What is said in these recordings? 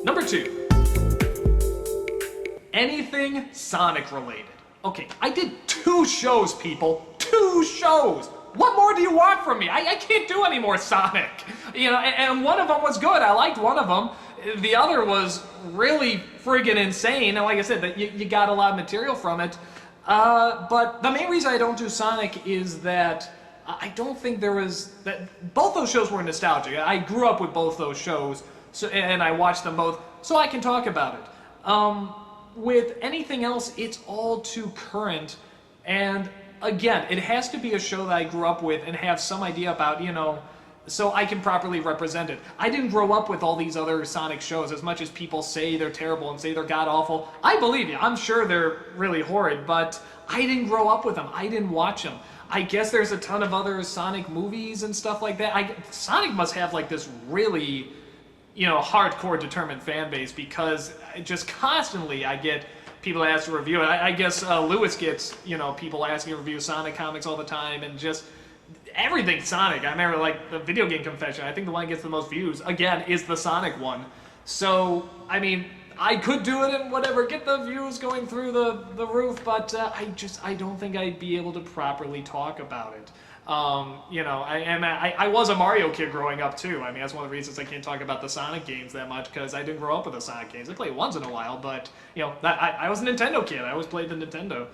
Number 2. Anything Sonic related. Okay, I did 2 shows, people. 2 shows! What more do you want from me? I can't do any more Sonic. You know, and one of them was good. I liked one of them. The other was really friggin' insane. And like I said, you got a lot of material from it. But the main reason I don't do Sonic is that I don't think there was... both those shows were nostalgic. I grew up with both those shows, and I watched them both, so I can talk about it. With anything else, it's all too current, and again, it has to be a show that I grew up with and have some idea about, you know, so I can properly represent it. I didn't grow up with all these other Sonic shows. As much as people say they're terrible and say they're god-awful, I believe you. I'm sure they're really horrid, but I didn't grow up with them. I didn't watch them. I guess there's a ton of other Sonic movies and stuff like that. Sonic must have like this really, you know, hardcore determined fan base, because just constantly I get people ask to review it. I guess Lewis gets, you know, people asking to review Sonic comics all the time, and just everything Sonic. I remember like the video game confession, I think the one that gets the most views, again, is the Sonic one. So, I mean, I could do it and whatever, get the views going through the roof, but I don't think I'd be able to properly talk about it. You know, I was a Mario kid growing up too. I mean, that's one of the reasons I can't talk about the Sonic games that much, because I didn't grow up with the Sonic games. I played once in a while, but, you know, I was a Nintendo kid. I always played the Nintendo.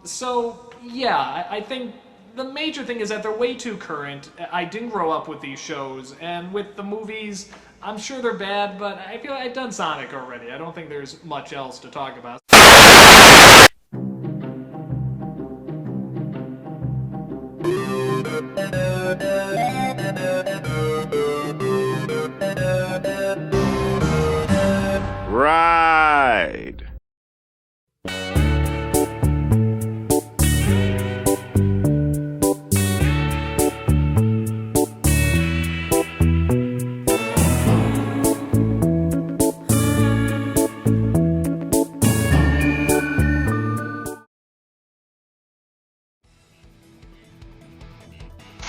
So, yeah, I think the major thing is that they're way too current. I didn't grow up with these shows, and with the movies, I'm sure they're bad, but I feel like I've done Sonic already. I don't think there's much else to talk about. Right.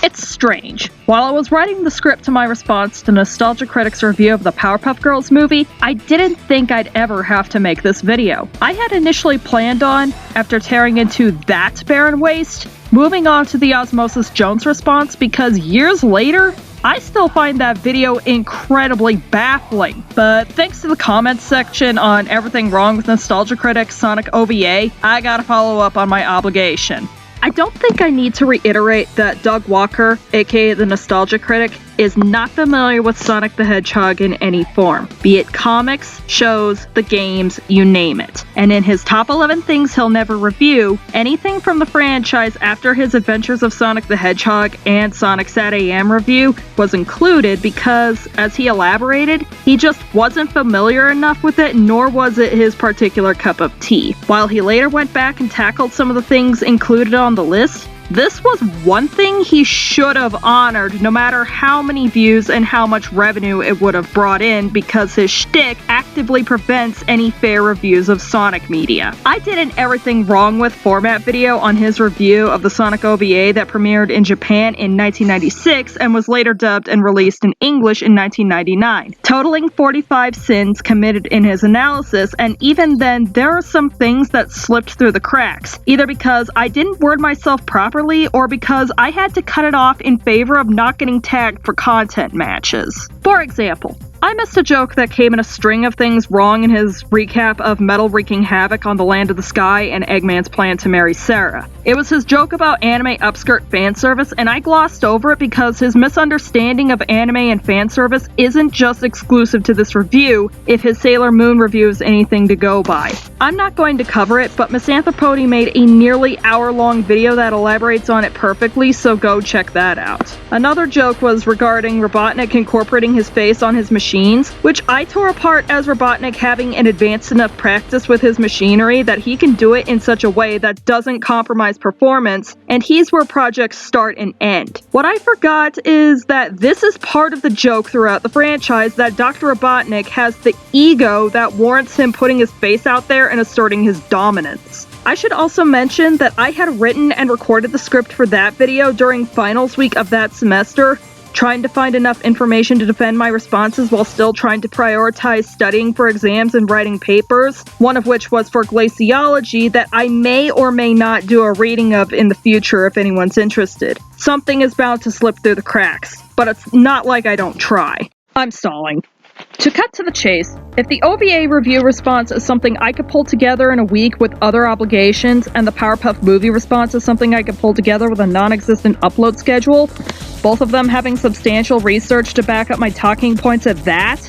It's strange. While I was writing the script to my response to Nostalgia Critic's review of the Powerpuff Girls movie, I didn't think I'd ever have to make this video. I had initially planned on, after tearing into that barren waste, moving on to the Osmosis Jones response, because years later, I still find that video incredibly baffling. But thanks to the comments section on everything wrong with Nostalgia Critic's Sonic OVA, I gotta follow up on my obligation. I don't think I need to reiterate that Doug Walker, aka the Nostalgia Critic, is not familiar with Sonic the Hedgehog in any form, be it comics, shows, the games, you name it. And in his top 11 things he'll never review, anything from the franchise after his Adventures of Sonic the Hedgehog and Sonic SatAM review was included because, as he elaborated, he just wasn't familiar enough with it, nor was it his particular cup of tea. While he later went back and tackled some of the things included on the list, this was one thing he should have honored, no matter how many views and how much revenue it would have brought in, because his shtick actively prevents any fair reviews of Sonic media. I did an Everything Wrong With format video on his review of the Sonic OVA that premiered in Japan in 1996 and was later dubbed and released in English in 1999, totaling 45 sins committed in his analysis, and even then there are some things that slipped through the cracks, either because I didn't word myself properly or because I had to cut it off in favor of not getting tagged for content matches. For example, I missed a joke that came in a string of things wrong in his recap of Metal wreaking havoc on the Land of the Sky and Eggman's plan to marry Sarah. It was his joke about anime upskirt fan service, and I glossed over it because his misunderstanding of anime and fan service isn't just exclusive to this review, if his Sailor Moon review is anything to go by. I'm not going to cover it, but Misanthropody made a nearly hour-long video that elaborates on it perfectly, so go check that out. Another joke was regarding Robotnik incorporating his face on his machines, which I tore apart as Robotnik having an advanced enough practice with his machinery that he can do it in such a way that doesn't compromise performance, and he's where projects start and end. What I forgot is that this is part of the joke throughout the franchise, that Dr. Robotnik has the ego that warrants him putting his face out there and asserting his dominance. I should also mention that I had written and recorded the script for that video during finals week of that semester, trying to find enough information to defend my responses while still trying to prioritize studying for exams and writing papers, one of which was for glaciology that I may or may not do a reading of in the future if anyone's interested. Something is bound to slip through the cracks, but it's not like I don't try. I'm stalling. To cut to the chase, if the OVA review response is something I could pull together in a week with other obligations, and the Powerpuff movie response is something I could pull together with a non-existent upload schedule, both of them having substantial research to back up my talking points at that,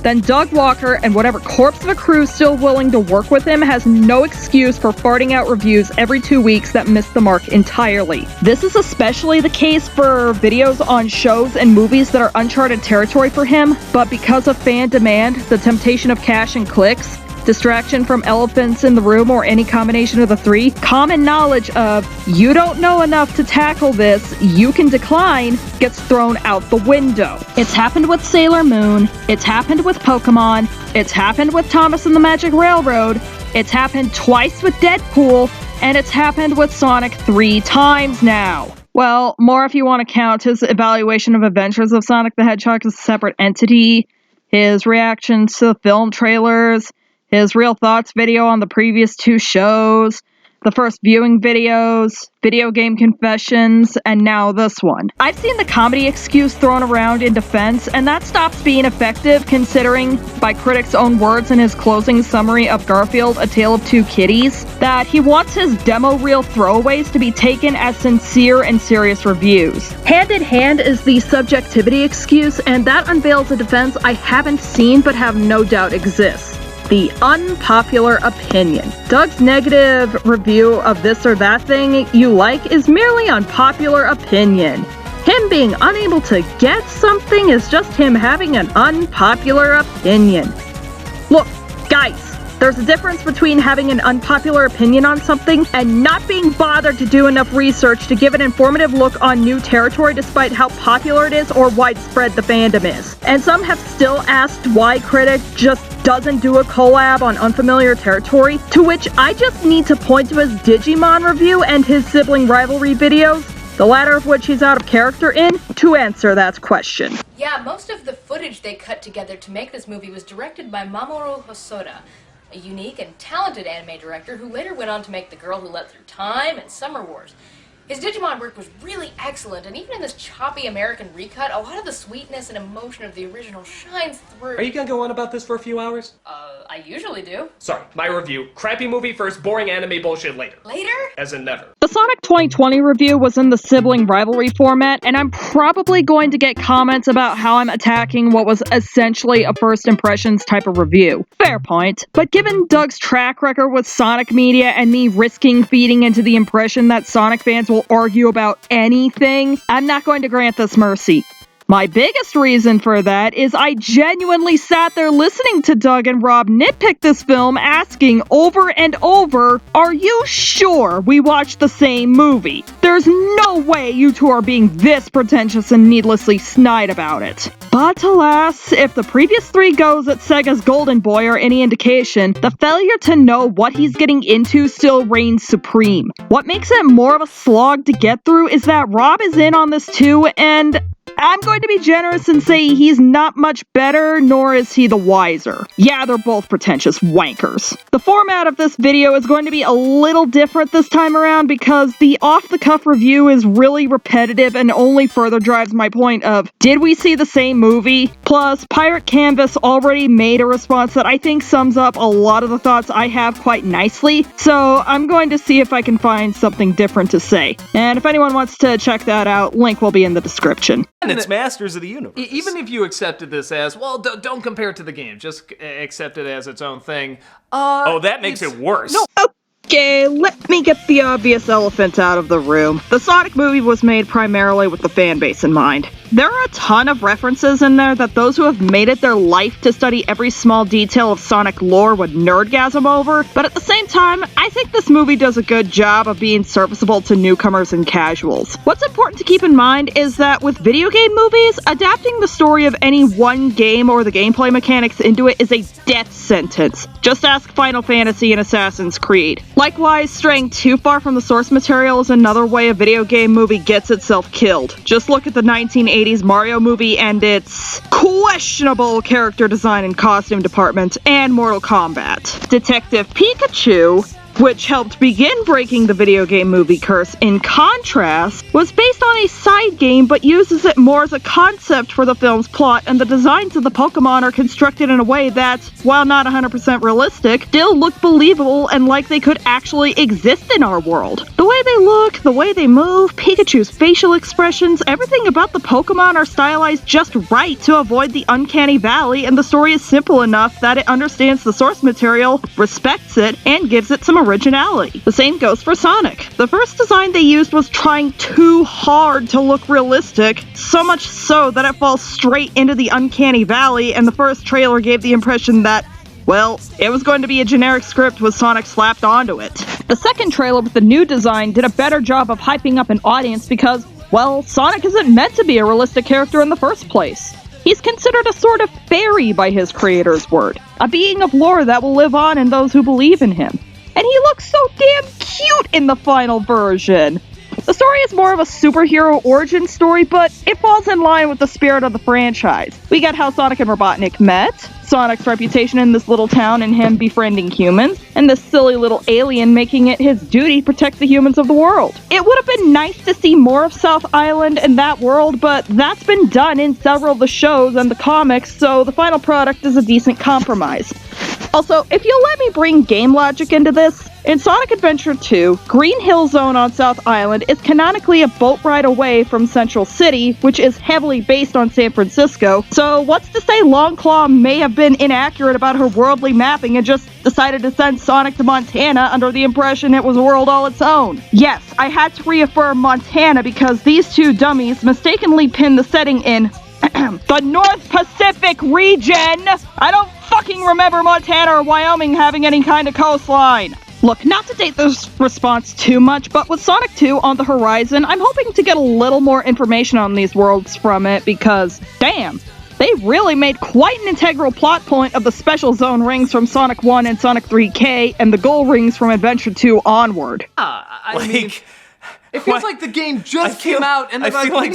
then Doug Walker and whatever corpse of a crew still willing to work with him has no excuse for farting out reviews every 2 weeks that miss the mark entirely. This is especially the case for videos on shows and movies that are uncharted territory for him, but because of fan demand, the temptation of cash and clicks, distraction from elephants in the room or any combination of the three, common knowledge of you don't know enough to tackle this, you can decline, gets thrown out the window. It's happened with Sailor Moon, it's happened with Pokemon, it's happened with Thomas and the Magic Railroad, it's happened twice with Deadpool, and it's happened with Sonic 3 times now. Well, more if you want to count his evaluation of Adventures of Sonic the Hedgehog as a separate entity, his reactions to the film trailers, his Real Thoughts video on the previous 2 shows, the first viewing videos, video game confessions, and now this one. I've seen the comedy excuse thrown around in defense, and that stops being effective considering, by critics' own words in his closing summary of Garfield, A Tale of Two Kitties, that he wants his demo reel throwaways to be taken as sincere and serious reviews. Hand in hand is the subjectivity excuse, and that unveils a defense I haven't seen but have no doubt exists. The unpopular opinion. Doug's negative review of this or that thing you like is merely unpopular opinion. Him being unable to get something is just him having an unpopular opinion. Look, guys, there's a difference between having an unpopular opinion on something and not being bothered to do enough research to give an informative look on new territory despite how popular it is or widespread the fandom is. And some have still asked why Critic just doesn't do a collab on unfamiliar territory, to which I just need to point to his Digimon review and his Sibling Rivalry videos, the latter of which he's out of character in, to answer that question. Yeah, most of the footage they cut together to make this movie was directed by Mamoru Hosoda, a unique and talented anime director who later went on to make The Girl Who Leapt Through Time and Summer Wars. His Digimon work was really excellent, and even in this choppy American recut, a lot of the sweetness and emotion of the original shines through. Are you gonna go on about this for a few hours? I usually do. Sorry, my review. Crappy movie first, boring anime bullshit later. Later? As in never. The Sonic 2020 review was in the Sibling Rivalry format, and I'm probably going to get comments about how I'm attacking what was essentially a first impressions type of review. Fair point. But given Doug's track record with Sonic media and me risking feeding into the impression that Sonic fans will argue about anything, I'm not going to grant this mercy. My biggest reason for that is I genuinely sat there listening to Doug and Rob nitpick this film, asking over and over, are you sure we watched the same movie? There's no way you two are being this pretentious and needlessly snide about it. But alas, if the previous 3 goes at Sega's Golden Boy are any indication, the failure to know what he's getting into still reigns supreme. What makes it more of a slog to get through is that Rob is in on this too, and I'm going to be generous and say he's not much better, nor is he the wiser. Yeah, they're both pretentious wankers. The format of this video is going to be a little different this time around because the off-the-cuff review is really repetitive and only further drives my point of, did we see the same movie? Plus, Pirate Canvas already made a response that I think sums up a lot of the thoughts I have quite nicely, so I'm going to see if I can find something different to say. And if anyone wants to check that out, link will be in the description. And it's Masters of the Universe. Even if you accepted this as, well, don't compare it to the game, just accept it as its own thing. Oh, that makes it worse. No. Okay, let me get the obvious elephant out of the room. The Sonic movie was made primarily with the fan base in mind. There are a ton of references in there that those who have made it their life to study every small detail of Sonic lore would nerdgasm over, but at the same time, I think this movie does a good job of being serviceable to newcomers and casuals. What's important to keep in mind is that with video game movies, adapting the story of any one game or the gameplay mechanics into it is a death sentence. Just ask Final Fantasy and Assassin's Creed. Likewise, straying too far from the source material is another way a video game movie gets itself killed. Just look at the 1980 1980s Mario movie and its questionable character design and costume department, and Mortal Kombat. Detective Pikachu, which helped begin breaking the video game movie curse, in contrast, was based on a side game but uses it more as a concept for the film's plot, and the designs of the Pokemon are constructed in a way that, while not 100% realistic, still look believable and like they could actually exist in our world. The way they look, the way they move, Pikachu's facial expressions, everything about the Pokemon are stylized just right to avoid the uncanny valley, and the story is simple enough that it understands the source material, respects it, and gives it some originality. The same goes for Sonic. The first design they used was trying too hard to look realistic, so much so that it falls straight into the uncanny valley, and the first trailer gave the impression that, well, it was going to be a generic script with Sonic slapped onto it. The second trailer with the new design did a better job of hyping up an audience because, well, Sonic isn't meant to be a realistic character in the first place. He's considered a sort of fairy by his creator's word, a being of lore that will live on in those who believe in him. And he looks so damn cute in the final version! The story is more of a superhero origin story, but it falls in line with the spirit of the franchise. We get how Sonic and Robotnik met, Sonic's reputation in this little town and him befriending humans, and this silly little alien making it his duty to protect the humans of the world. It would have been nice to see more of South Island and that world, but that's been done in several of the shows and the comics, so the final product is a decent compromise. Also, if you'll let me bring game logic into this, in Sonic Adventure 2, Green Hill Zone on South Island is canonically a boat ride away from Central City, which is heavily based on San Francisco, so what's to say Longclaw may have been inaccurate about her worldly mapping and just decided to send Sonic to Montana under the impression it was a world all its own? Yes, I had to reaffirm Montana because these two dummies mistakenly pinned the setting in the North Pacific region! I don't fucking remember Montana or Wyoming having any kind of coastline! Look, not to date this response too much, but with Sonic 2 on the horizon, I'm hoping to get a little more information on these worlds from it because, damn, they really made quite an integral plot point of the Special Zone rings from Sonic 1 and Sonic 3K and the Goal rings from Adventure 2 onward. I mean, it feels like the game just came out and I feel like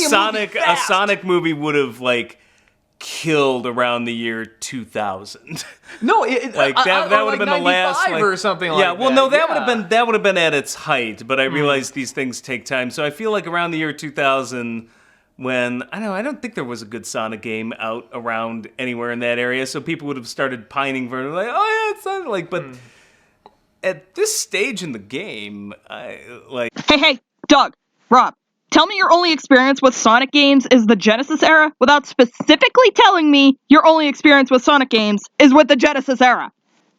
a Sonic movie would have, killed around the year 2000. No, that would have been the last or something like that. Yeah, well, no, that would have been at its height. But I realize these things take time, so I feel like around the year 2000, when I don't think there was a good Sonic game out around anywhere in that area, so people would have started pining for it, oh yeah, it's Sonic. But at this stage in the game, Hey, Doug, Rob. Tell me your only experience with Sonic games is the Genesis era without specifically telling me your only experience with Sonic games is with the Genesis era.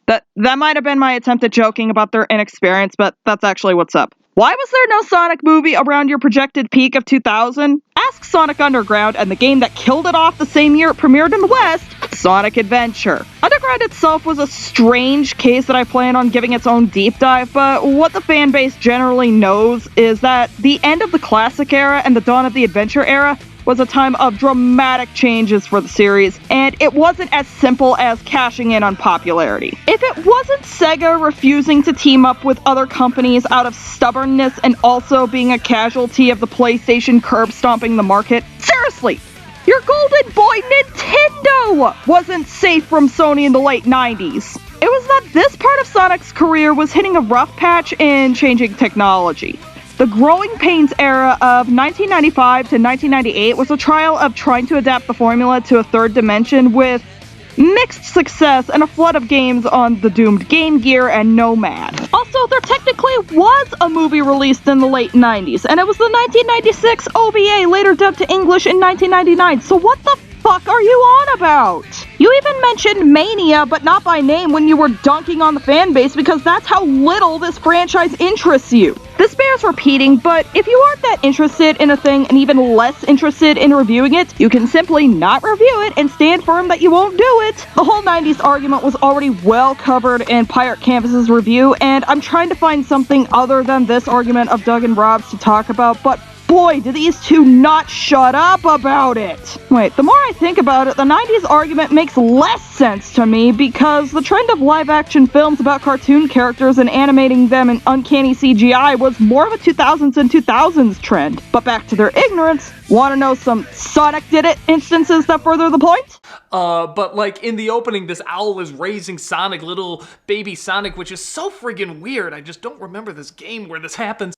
That might have been my attempt at joking about their inexperience, but that's actually what's up. Why was there no Sonic movie around your projected peak of 2000? Ask Sonic Underground and the game that killed it off the same year it premiered in the West, Sonic Adventure. Underground itself was a strange case that I plan on giving its own deep dive, but what the fanbase generally knows is that the end of the classic era and the dawn of the adventure era was a time of dramatic changes for the series, and it wasn't as simple as cashing in on popularity. If it wasn't Sega refusing to team up with other companies out of stubbornness and also being a casualty of the PlayStation curb stomping the market, seriously, your golden boy Nintendo wasn't safe from Sony in the late 90s. It was that this part of Sonic's career was hitting a rough patch in changing technology. The Growing Pains era of 1995 to 1998 was a trial of trying to adapt the formula to a third dimension with mixed success and a flood of games on the doomed Game Gear and Nomad. Also, there technically was a movie released in the late 90s, and it was the 1996 OVA, later dubbed to English in 1999, so what the fuck are you on about? You even mentioned Mania, but not by name when you were dunking on the fanbase because that's how little this franchise interests you. This bears repeating, but if you aren't that interested in a thing and even less interested in reviewing it, you can simply not review it and stand firm that you won't do it. The whole 90s argument was already well covered in Pirate Canvas's review, and I'm trying to find something other than this argument of Doug and Rob's to talk about, but boy, do these two not shut up about it. Wait, the more I think about it, the 90s argument makes less sense to me because the trend of live-action films about cartoon characters and animating them in uncanny CGI was more of a 2000s and 2000s trend. But back to their ignorance, want to know some Sonic Did It instances that further the point? But like in the opening, this owl is raising Sonic, little baby Sonic, which is so friggin' weird. I just don't remember this game where this happens.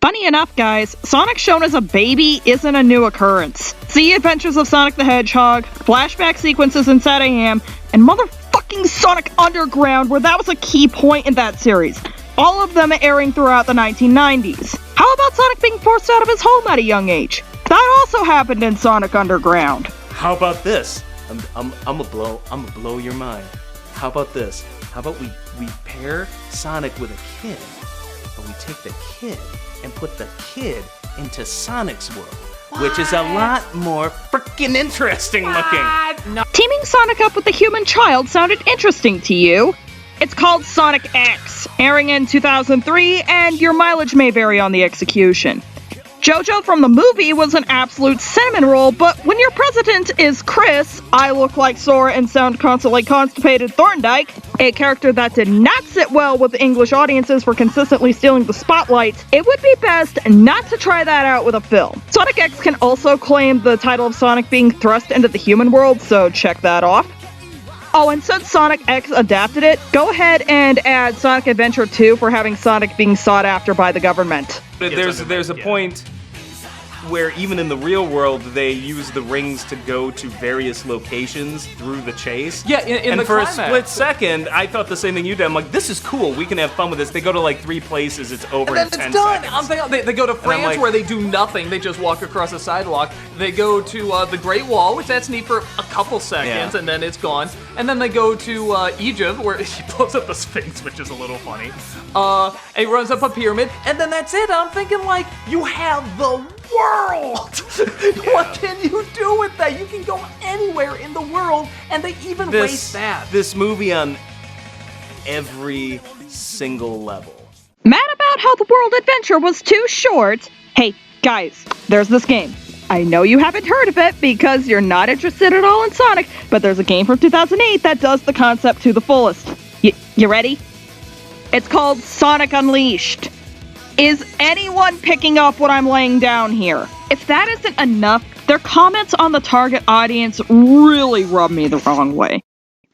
Funny enough, guys, Sonic shown as a baby isn't a new occurrence. See Adventures of Sonic the Hedgehog, flashback sequences in Sad AM, and motherfucking Sonic Underground, where that was a key point in that series. All of them airing throughout the 1990s. How about Sonic being forced out of his home at a young age? That also happened in Sonic Underground. How about this? I'ma blow your mind. How about this? How about we pair Sonic with a kid, but we take the kid and put the kid into Sonic's world, which is a lot more freaking interesting looking. No. Teaming Sonic up with a human child sounded interesting to you. It's called Sonic X, airing in 2003, and your mileage may vary on the execution. JoJo from the movie was an absolute cinnamon roll, but when your president is Chris, I look like Sora and sound constantly constipated Thorndike, a character that did not sit well with English audiences for consistently stealing the spotlight, it would be best not to try that out with a film. Sonic X can also claim the title of Sonic being thrust into the human world, so check that off. Oh, and since Sonic X adapted it, go ahead and add Sonic Adventure 2 for having Sonic being sought after by the government. There's a point where even in the real world, they use the rings to go to various locations through the chase. Yeah, in and the for climax. a split second, I thought the same thing you did. I'm like, this is cool. We can have fun with this. They go to like 3 places. It's over And in then 10 it's done. seconds. They go to France like- where they do nothing. They just walk across a sidewalk. They go to the Great Wall, which that's neat for a couple seconds, Yeah. and then it's gone. And then they go to Egypt where he blows up the Sphinx, which is a little funny. And he runs up a pyramid, and then that's it. I'm thinking like, you have the world. What can you do with that? You can go anywhere in the world, and they even waste that. This movie on every single level. Mad about how the world adventure was too short? Hey, guys, there's this game. I know you haven't heard of it because you're not interested at all in Sonic, but there's a game from 2008 that does the concept to the fullest. You ready? It's called Sonic Unleashed. Is anyone picking up what I'm laying down here? If that isn't enough, their comments on the target audience really rub me the wrong way.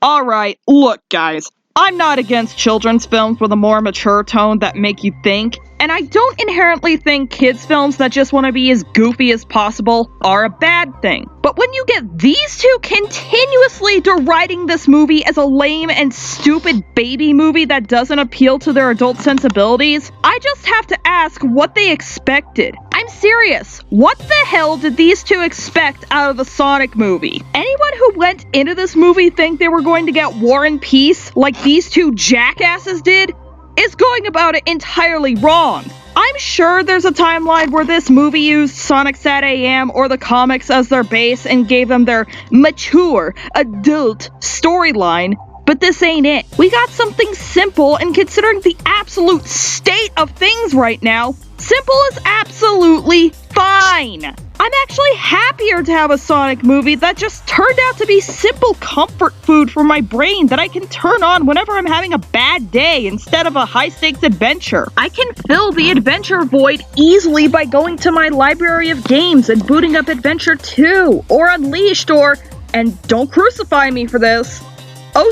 Alright, look guys, I'm not against children's films with a more mature tone that make you think, and I don't inherently think kids' films that just want to be as goofy as possible are a bad thing. But when you get these two continuously deriding this movie as a lame and stupid baby movie that doesn't appeal to their adult sensibilities, I just have to ask what they expected. I'm serious. What the hell did these two expect out of the Sonic movie? Anyone who went into this movie think they were going to get War and Peace like these two jackasses did is going about it entirely wrong. I'm sure there's a timeline where this movie used Sonic Sad AM or the comics as their base and gave them their mature, adult storyline, but this ain't it. We got something simple, and considering the absolute state of things right now, simple is absolutely fine. I'm actually happier to have a Sonic movie that just turned out to be simple comfort food for my brain that I can turn on whenever I'm having a bad day instead of a high-stakes adventure. I can fill the adventure void easily by going to my library of games and booting up Adventure 2 or Unleashed or, and don't crucify me for this,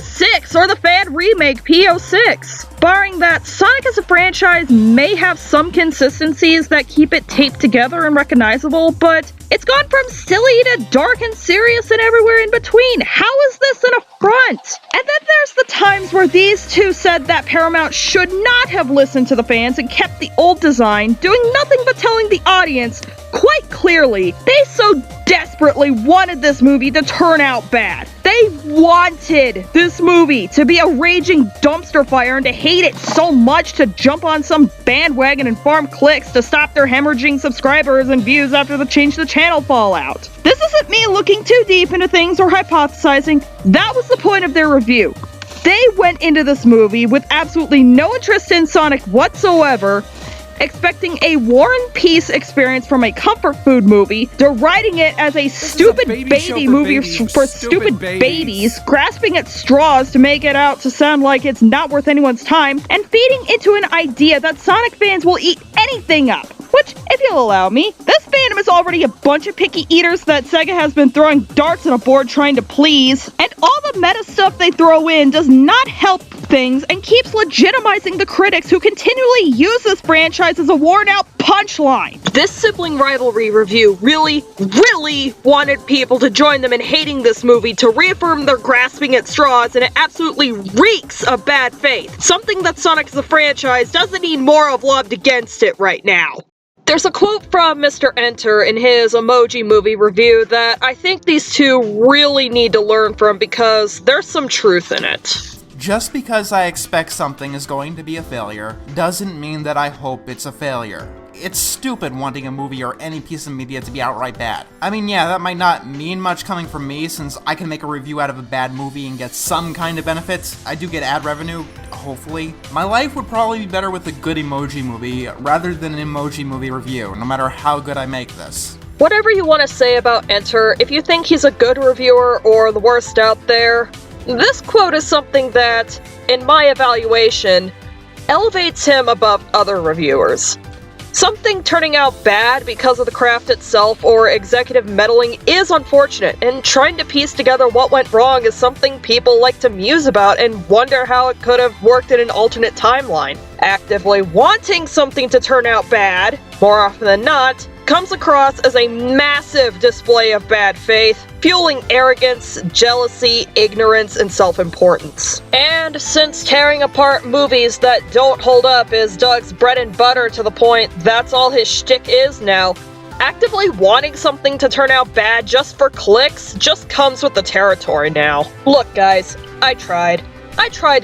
06 or the fan remake P06. Barring that, Sonic as a franchise may have some consistencies that keep it taped together and recognizable, but it's gone from silly to dark and serious and everywhere in between. How is this an affront? And then there's the times where these two said that Paramount should not have listened to the fans and kept the old design, doing nothing but telling the audience quite clearly they so desperately wanted this movie to turn out bad. They wanted this movie to be a raging dumpster fire and to hate it so much to jump on some bandwagon and farm clicks to stop their hemorrhaging subscribers and views after the change the channel fallout. This isn't me looking too deep into things or hypothesizing. That was the point of their review. They went into this movie with absolutely no interest in Sonic whatsoever, expecting a War and Peace experience from a comfort food movie, deriding it as a stupid baby movie for stupid babies, grasping at straws to make it out to sound like it's not worth anyone's time, and feeding into an idea that Sonic fans will eat anything up. Which, if you'll allow me, this fandom is already a bunch of picky eaters that Sega has been throwing darts at a board trying to please, and all the meta stuff they throw in does not help things and keeps legitimizing the critics who continually use this franchise as a worn-out punchline. This Sibling Rivalry review really wanted people to join them in hating this movie to reaffirm their grasping at straws, and it absolutely reeks of bad faith. Something that Sonic as a franchise doesn't need more of lobbed against it right now. There's a quote from Mr. Enter in his Emoji Movie review that I think these two really need to learn from because there's some truth in it. Just because I expect something is going to be a failure doesn't mean that I hope it's a failure. It's stupid wanting a movie or any piece of media to be outright bad. I mean, yeah, that might not mean much coming from me since I can make a review out of a bad movie and get some kind of benefits. I do get ad revenue, hopefully. My life would probably be better with a good Emoji Movie rather than an Emoji Movie review, no matter how good I make this. Whatever you want to say about Enter, if you think he's a good reviewer or the worst out there, this quote is something that, in my evaluation, elevates him above other reviewers. Something turning out bad because of the craft itself or executive meddling is unfortunate, and trying to piece together what went wrong is something people like to muse about and wonder how it could have worked in an alternate timeline. Actively wanting something to turn out bad, more often than not, comes across as a massive display of bad faith, fueling arrogance, jealousy, ignorance, and self-importance. And since tearing apart movies that don't hold up is Doug's bread and butter to the point that's all his shtick is now, actively wanting something to turn out bad just for clicks just comes with the territory now. Look guys, I tried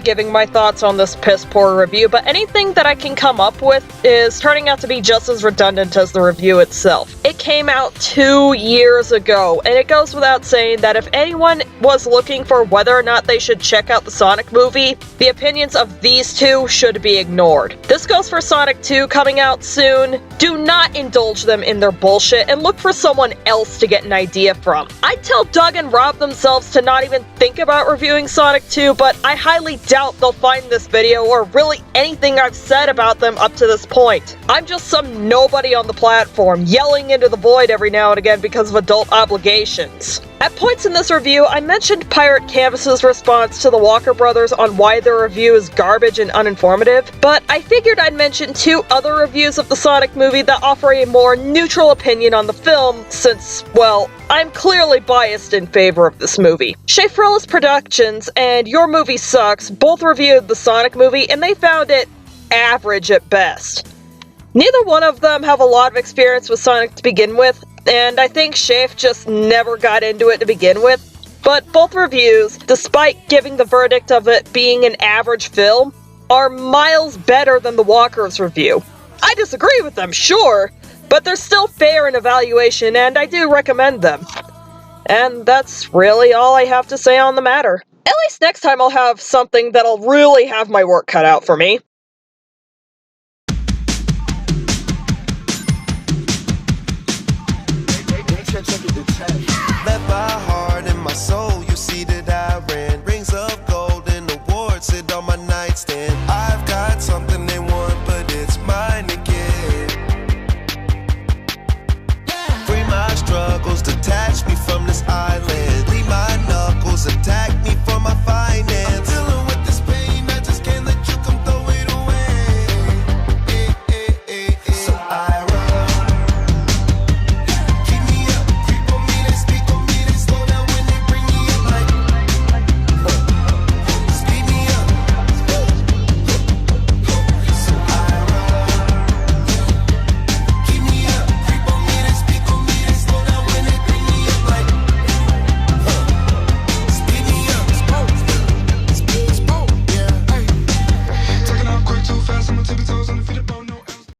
giving my thoughts on this piss-poor review, but anything that I can come up with is turning out to be just as redundant as the review itself. It came out 2 years ago, and it goes without saying that if anyone was looking for whether or not they should check out the Sonic movie, the opinions of these two should be ignored. This goes for Sonic 2 coming out soon. Do not indulge them in their bullshit and look for someone else to get an idea from. I'd tell Doug and Rob themselves to not even think about reviewing Sonic 2, but I highly doubt they'll find this video or really anything I've said about them up to this point. I'm just some nobody on the platform yelling into the void every now and again because of adult obligations. At points in this review, I mentioned Pirate Canvas's response to the Walker Brothers on why their review is garbage and uninformative, but I figured I'd mention 2 other reviews of the Sonic movie that offer a more neutral opinion on the film since, well, I'm clearly biased in favor of this movie. Shafrillis Productions and Your Movie Sucks both reviewed the Sonic movie and they found it average at best. Neither one of them have a lot of experience with Sonic to begin with, and I think Shaf just never got into it to begin with. But both reviews, despite giving the verdict of it being an average film, are miles better than the Walker's review. I disagree with them, sure, but they're still fair in evaluation and I do recommend them. And that's really all I have to say on the matter. At least next time I'll have something that'll really have my work cut out for me. Let my